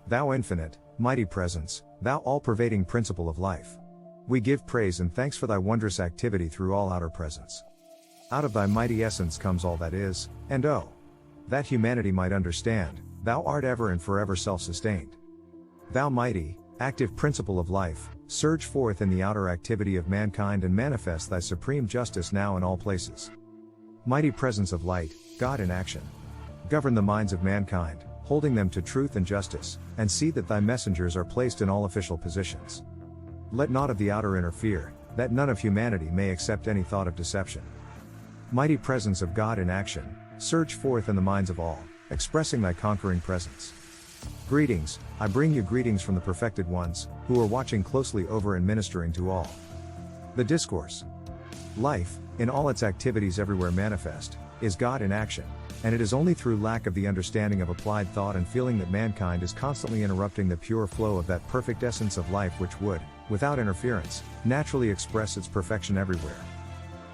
Thou infinite, mighty presence, thou all-pervading principle of life. We give praise and thanks for thy wondrous activity through all outer presence. Out of thy mighty essence comes all that is, and oh, that humanity might understand, thou art ever and forever self-sustained. Thou mighty, active principle of life, surge forth in the outer activity of mankind and manifest thy supreme justice now in all places. Mighty presence of light, God in action. Govern the minds of mankind, holding them to truth and justice, and see that thy messengers are placed in all official positions. Let naught of the outer interfere, that none of humanity may accept any thought of deception. Mighty presence of God in action, surge forth in the minds of all, expressing thy conquering presence. Greetings, I bring you greetings from the perfected ones, who are watching closely over and ministering to all. The discourse. Life, in all its activities everywhere manifest, is God in action, and it is only through lack of the understanding of applied thought and feeling that mankind is constantly interrupting the pure flow of that perfect essence of life which would, without interference, naturally express its perfection everywhere.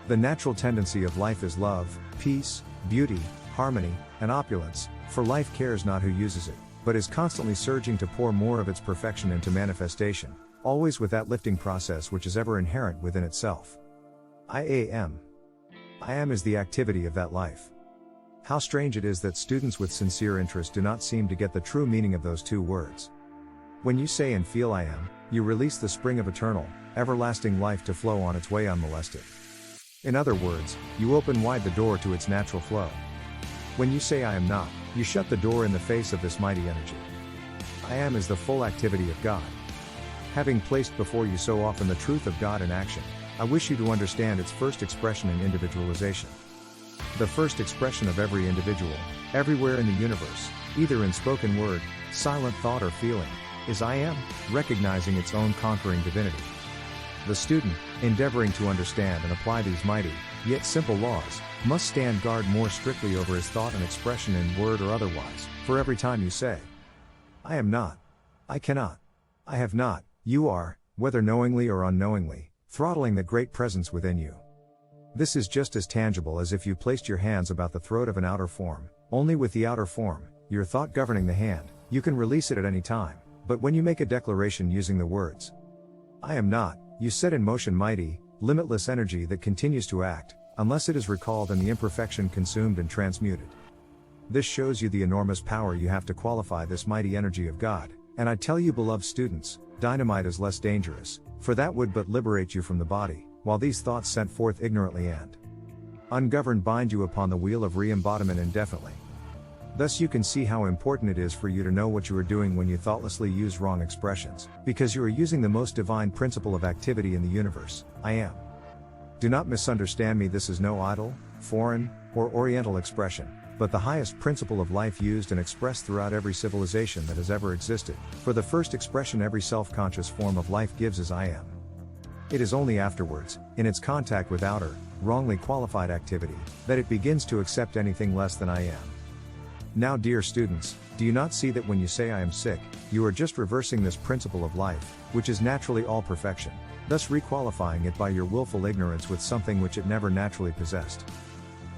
The natural tendency of life is love, peace, beauty, harmony, and opulence, for life cares not who uses it, but is constantly surging to pour more of its perfection into manifestation, always with that lifting process which is ever inherent within itself. I am. I am is the activity of that life. How strange it is that students with sincere interest do not seem to get the true meaning of those two words. When you say and feel I am, you release the spring of eternal, everlasting life to flow on its way unmolested. In other words, you open wide the door to its natural flow. When you say I am not, you shut the door in the face of this mighty energy. I am is the full activity of God. Having placed before you so often the truth of God in action, I wish you to understand its first expression in individualization. The first expression of every individual, everywhere in the universe, either in spoken word, silent thought or feeling, is I am, recognizing its own conquering divinity. The student, endeavoring to understand and apply these mighty, yet simple laws, must stand guard more strictly over his thought and expression in word or otherwise, for every time you say, I am not, I cannot, I have not, you are, whether knowingly or unknowingly, throttling the great presence within you. This is just as tangible as if you placed your hands about the throat of an outer form, only with the outer form, your thought governing the hand, you can release it at any time, but when you make a declaration using the words, I am not, you set in motion mighty, limitless energy that continues to act, unless it is recalled and the imperfection consumed and transmuted. This shows you the enormous power you have to qualify this mighty energy of God, and I tell you beloved students, dynamite is less dangerous, for that would but liberate you from the body, while these thoughts sent forth ignorantly and ungoverned bind you upon the wheel of re-embodiment indefinitely. Thus you can see how important it is for you to know what you are doing when you thoughtlessly use wrong expressions, because you are using the most divine principle of activity in the universe, I am. Do not misunderstand me, this is no idle, foreign, or oriental expression, but the highest principle of life used and expressed throughout every civilization that has ever existed, for the first expression every self-conscious form of life gives is I am. It is only afterwards, in its contact with outer, wrongly qualified activity, that it begins to accept anything less than I am. Now dear students, do you not see that when you say I am sick, you are just reversing this principle of life, which is naturally all perfection, thus requalifying it by your willful ignorance with something which it never naturally possessed.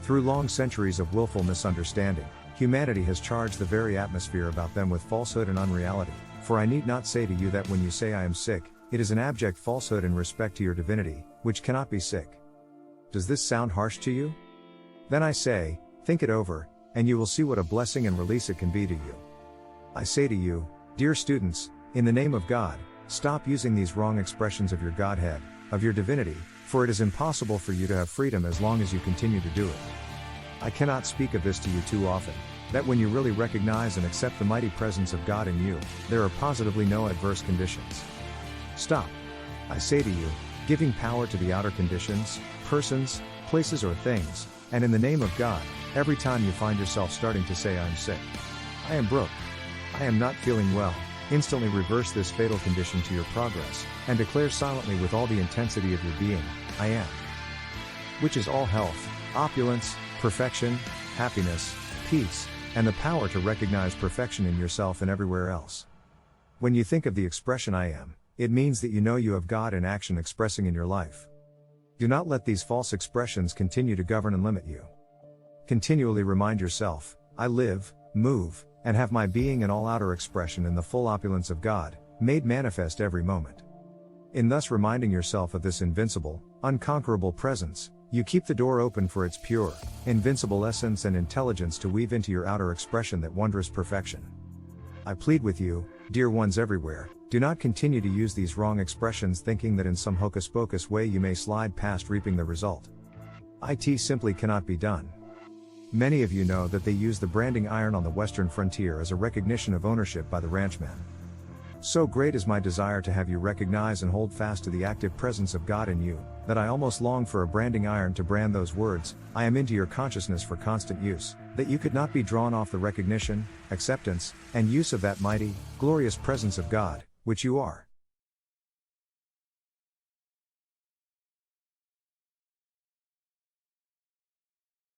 Through long centuries of willful misunderstanding, humanity has charged the very atmosphere about them with falsehood and unreality, for I need not say to you that when you say I am sick, it is an abject falsehood in respect to your divinity, which cannot be sick. Does this sound harsh to you? Then I say, think it over, and you will see what a blessing and release it can be to you. I say to you, dear students, in the name of God, stop using these wrong expressions of your Godhead, of your divinity, for it is impossible for you to have freedom as long as you continue to do it. I cannot speak of this to you too often, that when you really recognize and accept the mighty presence of God in you, there are positively no adverse conditions. Stop. I say to you, giving power to the outer conditions, persons, places or things, and in the name of God, every time you find yourself starting to say I am sick, I am broke, I am not feeling well, instantly reverse this fatal condition to your progress, and declare silently with all the intensity of your being, I am. Which is all health, opulence, perfection, happiness, peace, and the power to recognize perfection in yourself and everywhere else. When you think of the expression I am, it means that you know you have God in action expressing in your life. Do not let these false expressions continue to govern and limit you. Continually remind yourself, I live, move, and have my being and all outer expression in the full opulence of God, made manifest every moment. In thus reminding yourself of this invincible, unconquerable presence, you keep the door open for its pure, invincible essence and intelligence to weave into your outer expression that wondrous perfection. I plead with you, dear ones everywhere, do not continue to use these wrong expressions thinking that in some hocus-pocus way you may slide past reaping the result. It simply cannot be done. Many of you know that they use the branding iron on the western frontier as a recognition of ownership by the ranchmen. So great is my desire to have you recognize and hold fast to the active presence of God in you, that I almost long for a branding iron to brand those words, I am into your consciousness for constant use, that you could not be drawn off the recognition, acceptance, and use of that mighty, glorious presence of God, which you are.